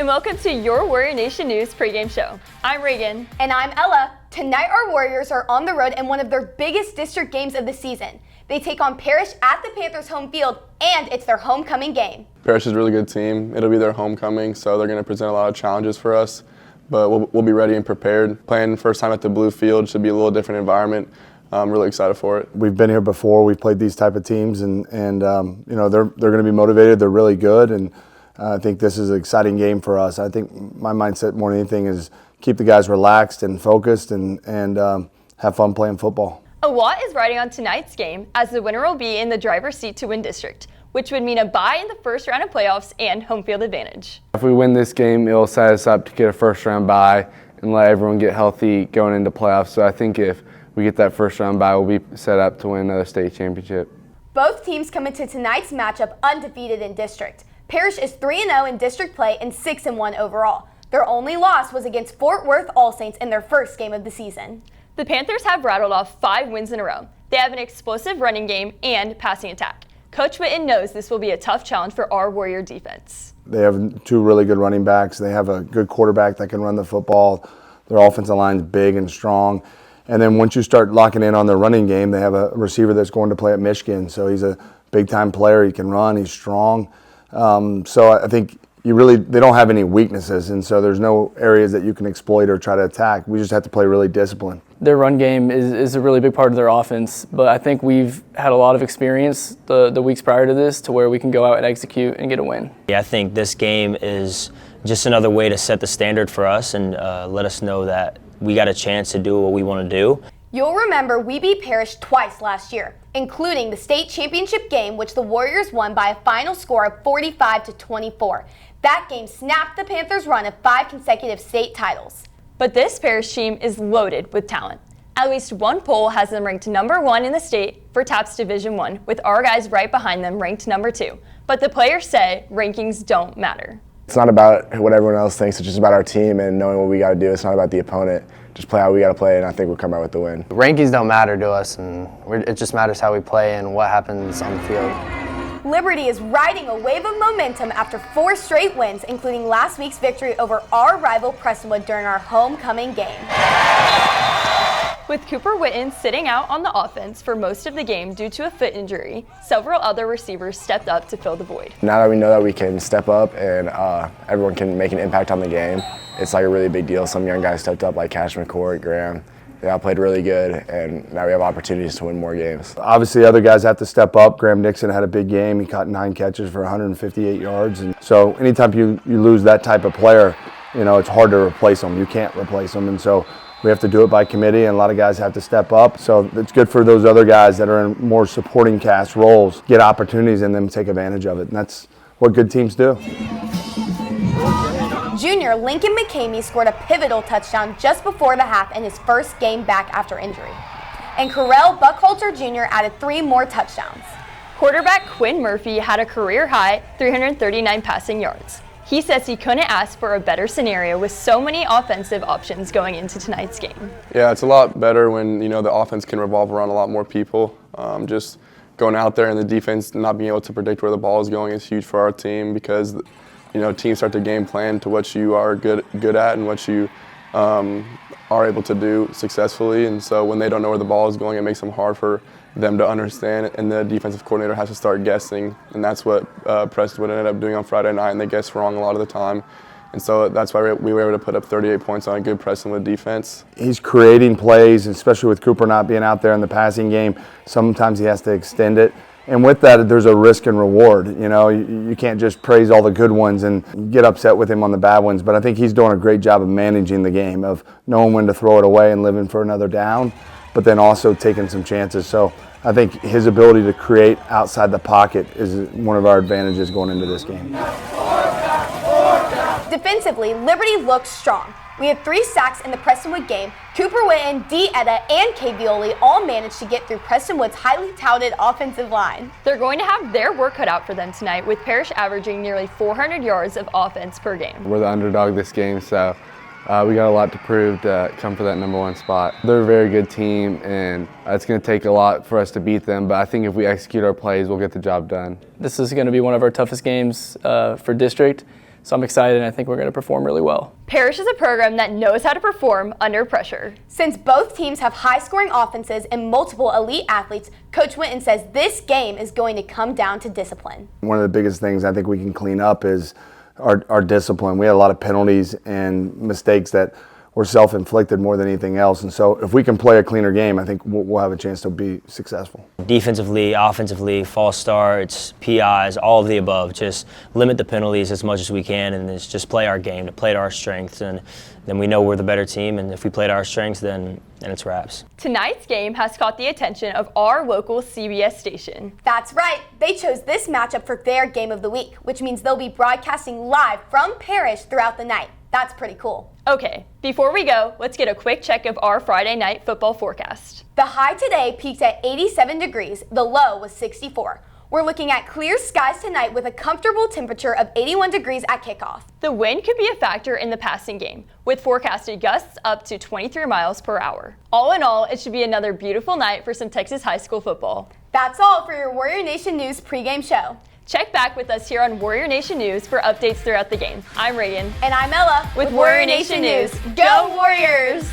and welcome to your Warrior Nation News pregame show. I'm Reagan. And I'm Ella. Tonight our Warriors are on the road in one of their biggest district games of the season. They take on Parish at the Panthers' home field, and it's their homecoming game. Parish is a really good team. It'll be their homecoming, so they're going to present a lot of challenges for us, but we'll be ready and prepared. Playing first time at the blue field should be a little different environment. I'm really excited for it. We've been here before. We've played these type of teams, and you know, they're going to be motivated. They're really good, and I think this is an exciting game for us. I think my mindset more than anything is keep the guys relaxed and focused, and have fun playing football. A lot is riding on tonight's game, as the winner will be in the driver's seat to win district, which would mean a bye in the first round of playoffs and home field advantage. If we win this game, it'll set us up to get a first round bye and let everyone get healthy going into playoffs. So I think if we get that first round bye, we'll be set up to win another state championship. Both teams come into tonight's matchup undefeated in district. Parish is 3-0 in district play and 6-1 overall. Their only loss was against Fort Worth All Saints in their first game of the season. The Panthers have rattled off 5 wins in a row. They have an explosive running game and passing attack. Coach Witten knows this will be a tough challenge for our Warrior defense. They have 2 really good running backs. They have a good quarterback that can run the football. Their offensive line is big and strong. And then once you start locking in on their running game, they have a receiver that's going to play at Michigan. So he's a big-time player. He can run. He's strong. So I think they don't have any weaknesses, and so there's no areas that you can exploit or try to attack. We just have to play really disciplined. Their run game is a really big part of their offense, but I think we've had a lot of experience the weeks prior to this to where we can go out and execute and get a win. Yeah, I think this game is just another way to set the standard for us and let us know that we got a chance to do what we want to do. You'll remember we beat Parish twice last year, including the state championship game, which the Warriors won by a final score of 45-24. That game snapped the Panthers' run of 5 consecutive state titles. But this Parish team is loaded with talent. At least one poll has them ranked number 1 in the state for TAPS Division I, with our guys right behind them ranked number 2. But the players say rankings don't matter. It's not about what everyone else thinks, it's just about our team and knowing what we got to do. It's not about the opponent. Just play how we got to play, and I think we'll come out with the win. Rankings don't matter to us, and it just matters how we play and what happens on the field. Liberty is riding a wave of momentum after 4 straight wins, including last week's victory over our rival Prestonwood during our homecoming game. With Cooper Witten sitting out on the offense for most of the game due to a foot injury, several other receivers stepped up to fill the void. Now that we know that we can step up and everyone can make an impact on the game, it's like a really big deal. Some young guys stepped up like Cash McCourt, Graham. They all played really good, and now we have opportunities to win more games. Obviously, other guys have to step up. Graham Nixon had a big game. He caught 9 catches for 158 yards. And so anytime you lose that type of player, you know, it's hard to replace them. You can't replace them. And so we have to do it by committee, and a lot of guys have to step up. So it's good for those other guys that are in more supporting cast roles, get opportunities and then take advantage of it. And that's what good teams do. Junior Lincoln McCamey scored a pivotal touchdown just before the half in his first game back after injury. And Correll Buckholzer Jr. added 3 more touchdowns. Quarterback Quinn Murphy had a career-high 339 passing yards. He says he couldn't ask for a better scenario with so many offensive options going into tonight's game. Yeah, it's a lot better when, you know, the offense can revolve around a lot more people. Just going out there and the defense not being able to predict where the ball is going is huge for our team, because, you know, teams start to game plan to what you are good at and what you are able to do successfully. And so when they don't know where the ball is going, it makes them hard for them to understand, and the defensive coordinator has to start guessing. And that's what Prestonwood ended up doing on Friday night, and they guessed wrong a lot of the time. And so that's why we were able to put up 38 points on a good Prestonwood defense. He's creating plays, especially with Cooper not being out there in the passing game. Sometimes he has to extend it. And with that, there's a risk and reward. You know, you can't just praise all the good ones and get upset with him on the bad ones. But I think he's doing a great job of managing the game, of knowing when to throw it away and living for another down, but then also taking some chances. So I think his ability to create outside the pocket is one of our advantages going into this game. Defensively, Liberty looks strong. We had 3 sacks in the Prestonwood game. Cooper Witten, D. Etta, and Kay Violi all managed to get through Prestonwood's highly touted offensive line. They're going to have their work cut out for them tonight, with Parish averaging nearly 400 yards of offense per game. We're the underdog this game, so we got a lot to prove to come for that number 1 spot. They're a very good team, and it's going to take a lot for us to beat them, but I think if we execute our plays, we'll get the job done. This is going to be one of our toughest games for district. So I'm excited, and I think we're going to perform really well. Parish is a program that knows how to perform under pressure. Since both teams have high-scoring offenses and multiple elite athletes, Coach Winton says this game is going to come down to discipline. One of the biggest things I think we can clean up is our discipline. We had a lot of penalties and mistakes that were self-inflicted more than anything else. And so if we can play a cleaner game, I think we'll have a chance to be successful. Defensively, offensively, false starts, PIs, all of the above. Just limit the penalties as much as we can and just play our game, to play to our strengths. And then we know we're the better team, and if we play to our strengths, then it's wraps. Tonight's game has caught the attention of our local CBS station. That's right. They chose this matchup for their game of the week, which means they'll be broadcasting live from Parish throughout the night. That's pretty cool. Okay, before we go, let's get a quick check of our Friday night football forecast. The high today peaked at 87 degrees. The low was 64. We're looking at clear skies tonight with a comfortable temperature of 81 degrees at kickoff. The wind could be a factor in the passing game, with forecasted gusts up to 23 miles per hour. All in all, it should be another beautiful night for some Texas high school football. That's all for your Warrior Nation News pregame show. Check back with us here on Warrior Nation News for updates throughout the game. I'm Reagan. And I'm Ella with Warrior Nation News. Go Warriors!